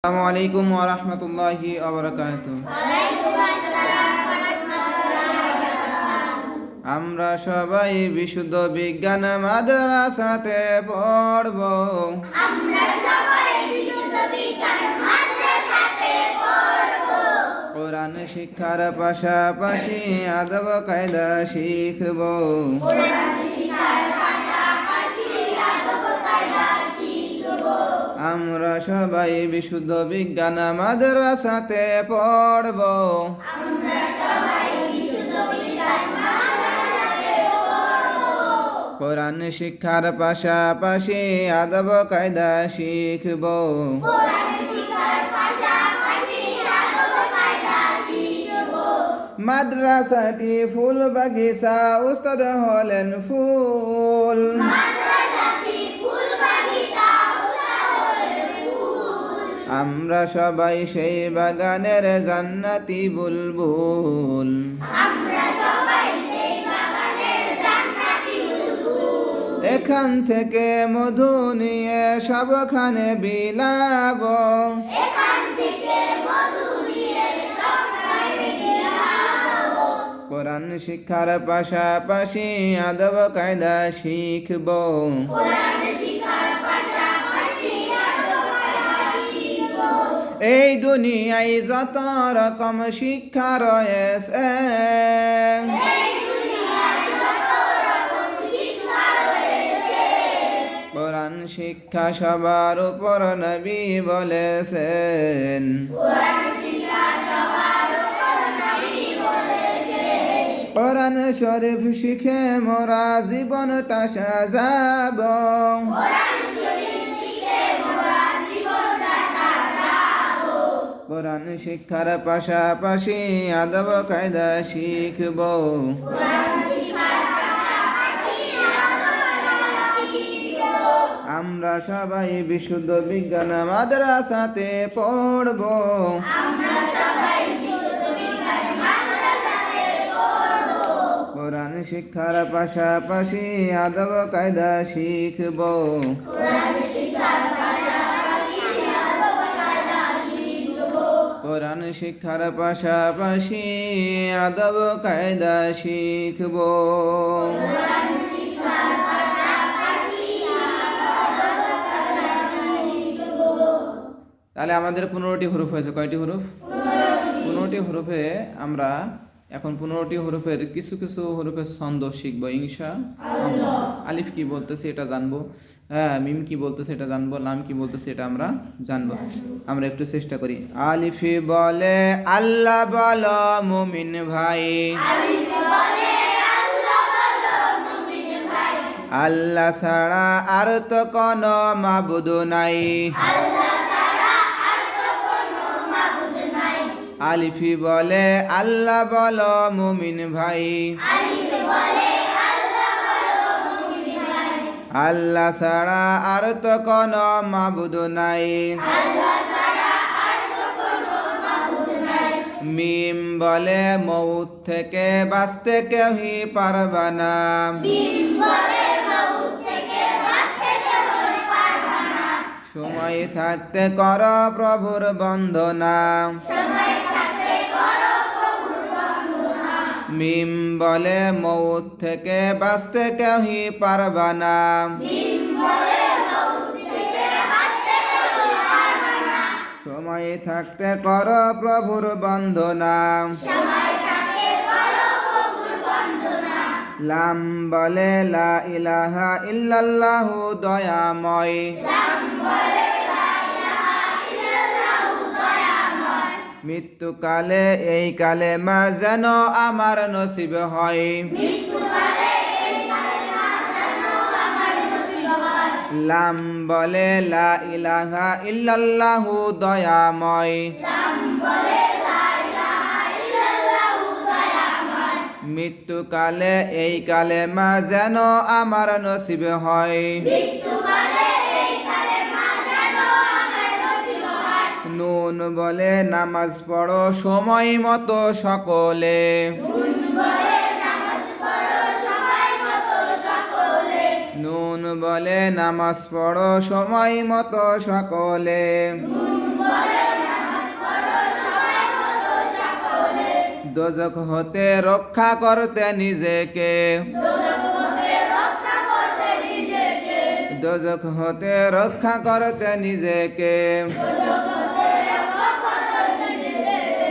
আসসালামু আলাইকুম ওয়া রাহমাতুল্লাহি ওয়া বারাকাতুহু। আমরা সবাই বিশুদ্ধ বিজ্ঞান মাদ্রাসাতে পড়ব। কোরআন শিক্ষার পাশাপাশি আদব কায়দা শিখব। আমরা সবাই বিশুদ্ধ বিজ্ঞান মাদ্রাসাতে পড়ব। কোরআন শিক্ষার পাশাপাশি আদব কায়দা শিখব। মাদ্রাসাটি ফুল বাগিচা, উস্তাদ হলেন ফুল। আমরা সবাই সেই বাগানের জান্নাতি বুলবুল। এখান থেকে মধু নিয়ে সবখানে বিলাব। কোরআন শিক্ষার পাশাপাশি আদব কায়দা শিখব। এই দুনিয়ায় যত রকম শিক্ষা রয়েছে, কোরআন শিক্ষা সবার উপর নবী বলেছেন। কোরআন শরীফ শিখে মোরা জীবনটা সাজাব। কোরআন শিক্ষার পাশাপাশি আদব কায়দা শিখব। আমরা সবাই বিশুদ্ধ বিজ্ঞান মাদ্রাসাতে পড়ব। কোরআন শিক্ষার পাশাপাশি আদব কায়দা শিখব। কোরআন শিক্ষার পাশাপাশি আদব কায়দা শিখব। তাহলে আমাদের 15টি হরফ হয়েছে। কয়টি হরফ? 15টি হরফে আমরা এখন 15টি হরফের কিছু কিছু হরফের ছন্দ শিখবো ইনশাআল্লাহ। আলিফ কি বলতেছে এটা জানবো, মিম কি বলতেছে এটা জানবো, লাম কি বলতেছে এটা আমরা জানবো। আমরা একটু চেষ্টা করি। আলিফ বলে আল্লাহ বলো মুমিন ভাই, আল্লাহ ছাড়া আর তো কোনো মাবুদ নাই। আলিফি বলে আল্লাহ বলো মুমিন ভাই, আল্লাহ ছাড়া আর তো কোনো মাবুদ নাই। মিম বলে মউত থেকে বাঁচতে কেউই পারবা না। সময় থাকতে কর প্রভুর বন্দনা। মিম বলে মউত থেকে বাঁচতে কেউই পারবা না। সময় থাকতে কর প্রভুর বন্দনা। লাম বলে লা ইলাহা ইল্লাল্লাহু দয়াময়। মৃত্যুকালে এই কালেমা যেন আমার নসিব হয়। লাম বলে লা ইলাহা ইল্লাল্লাহু দয়াময়। মৃত্যুকালে এই কালেমা যেন আমার নসিব হয়। নুন বলে নামাজ পড়ো সময় মতো সকলে। নুন বলে নামাজ পড়ো সময় মতো সকলে। দোজখ হতে রক্ষা করতে নিজেকে, দোজখ হতে রক্ষা করতে নিজেকে।